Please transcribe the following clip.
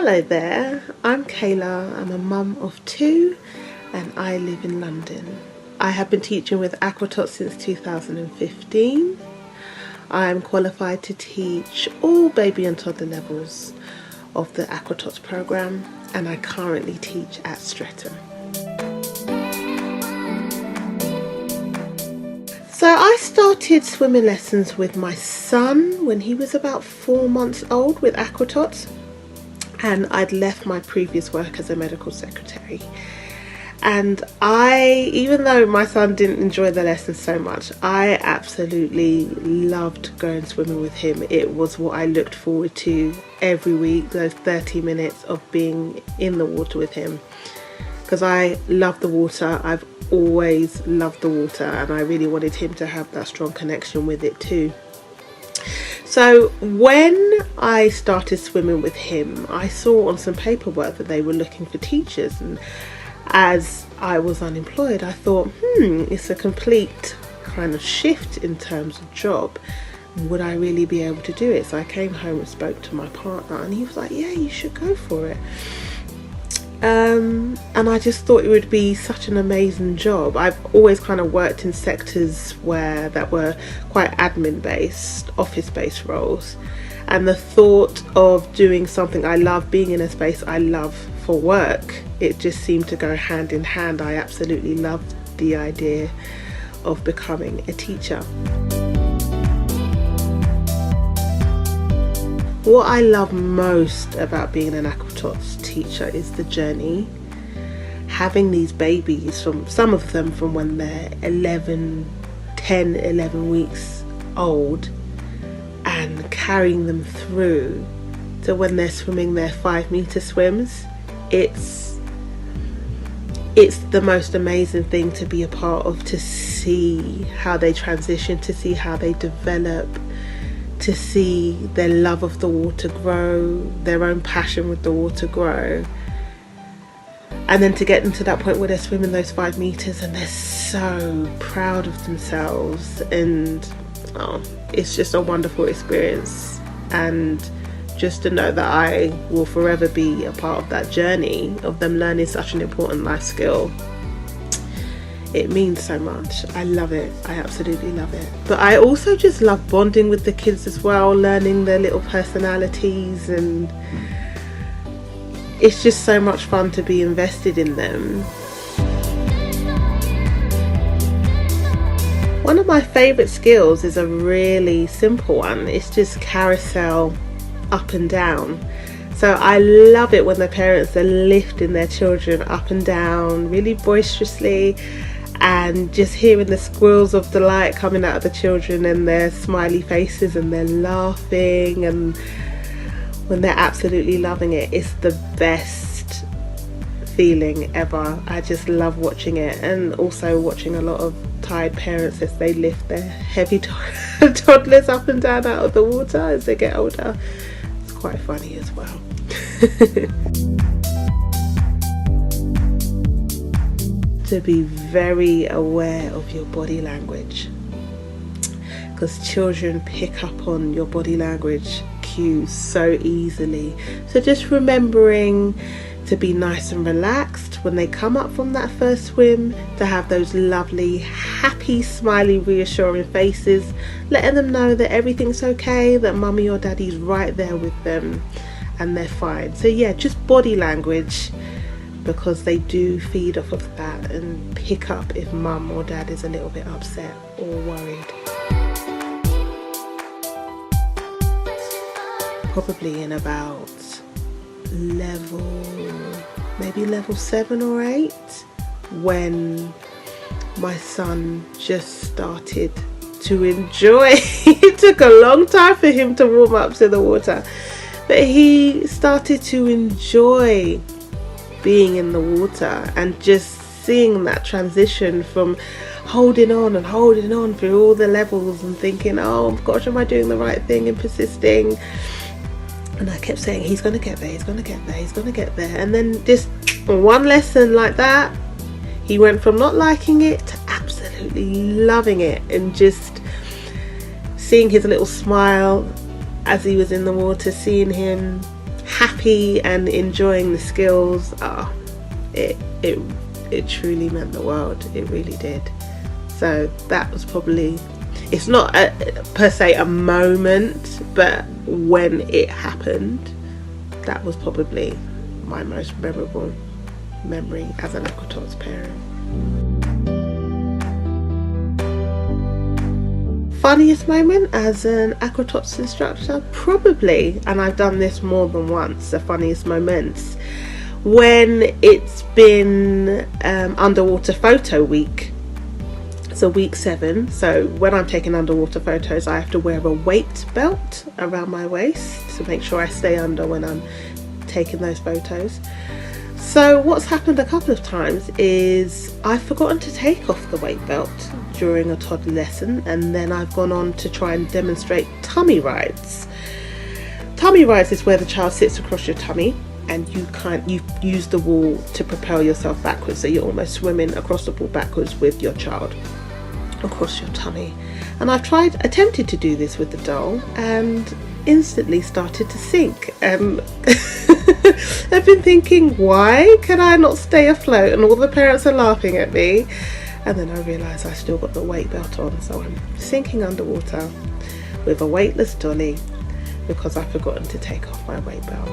Hello there, I'm Kheyla. I'm a mum of 2 and I live in London. I have been teaching with Aquatots since 2015. I am qualified to teach all baby and toddler levels of the Aquatots program, and I currently teach at Streatham. So I started swimming lessons with my son when he was about 4 months old with Aquatots, and I'd left my previous work as a medical secretary. And even though my son didn't enjoy the lessons so much, I absolutely loved going swimming with him. It was what I looked forward to every week, those 30 minutes of being in the water with him. Because I love the water, I've always loved the water, and I really wanted him to have that strong connection with it too. So when I started swimming with him, I saw on some paperwork that they were looking for teachers, and as I was unemployed, I thought, it's a complete kind of shift in terms of job. Would I really be able to do it? So I came home and spoke to my partner, and he was like, yeah, you should go for it. And I just thought it would be such an amazing job. I've always kind of worked in sectors that were quite admin based, office based roles, and the thought of doing something I love, being in a space I love for work, it just seemed to go hand in hand. I absolutely loved the idea of becoming a teacher. What I love most about being an Aquatots teacher is the journey. Having these babies, some of them from when they're 11 weeks old, and carrying them through to when they're swimming their 5-meter swims. It's the most amazing thing to be a part of, to see how they transition, to see how they develop, to see their love of the water grow, their own passion with the water grow, and then to get them to that point where they're swimming those 5 meters and they're so proud of themselves, and it's just a wonderful experience. And just to know that I will forever be a part of that journey of them learning such an important life skill, it means so much. I love it. I absolutely love it. But I also just love bonding with the kids as well, learning their little personalities, and it's just so much fun to be invested in them. One of my favourite skills is a really simple one. It's just carousel up and down. So I love it when the parents are lifting their children up and down really boisterously, and just hearing the squeals of delight coming out of the children and their smiley faces, and they're laughing, and when they're absolutely loving it. It's the best feeling ever. I just love watching it, and also watching a lot of tired parents as they lift their heavy toddlers up and down out of the water as they get older. It's quite funny as well. To be very aware of your body language, because children pick up on your body language cues so easily. So just remembering to be nice and relaxed when they come up from that first swim, to have those lovely, happy, smiley, reassuring faces, letting them know that everything's okay, that mummy or daddy's right there with them and they're fine. So yeah, just body language, because they do feed off of that and pick up if mum or dad is a little bit upset or worried. Probably in about maybe level 7 or 8, when my son just started to enjoy. It took a long time for him to warm up to the water, but he started to enjoy being in the water, and just seeing that transition from holding on through all the levels and thinking, oh gosh, am I doing the right thing, and persisting. And I kept saying, he's going to get there, he's going to get there, he's going to get there. And then just one lesson like that, he went from not liking it to absolutely loving it, and just seeing his little smile as he was in the water, seeing him happy happy and enjoying the skills, it truly meant the world. It really did. So that was probably, it's not per se a moment, but when it happened, that was probably my most memorable memory as an Aquatots parent. Funniest moment as an Aquatots instructor, probably, and I've done this more than once, the funniest moments, when it's been underwater photo week. So week 7, so when I'm taking underwater photos, I have to wear a weight belt around my waist to make sure I stay under when I'm taking those photos. So what's happened a couple of times is I've forgotten to take off the weight belt during a toddler lesson, and then I've gone on to try and demonstrate tummy rides. Tummy rides is where the child sits across your tummy and you use the wall to propel yourself backwards, so you're almost swimming across the pool backwards with your child across your tummy. And I've attempted to do this with the doll and instantly started to sink. I've been thinking, why can I not stay afloat? And all the parents are laughing at me. And then I realised I still got the weight belt on, so I'm sinking underwater with a weightless dolly because I've forgotten to take off my weight belt.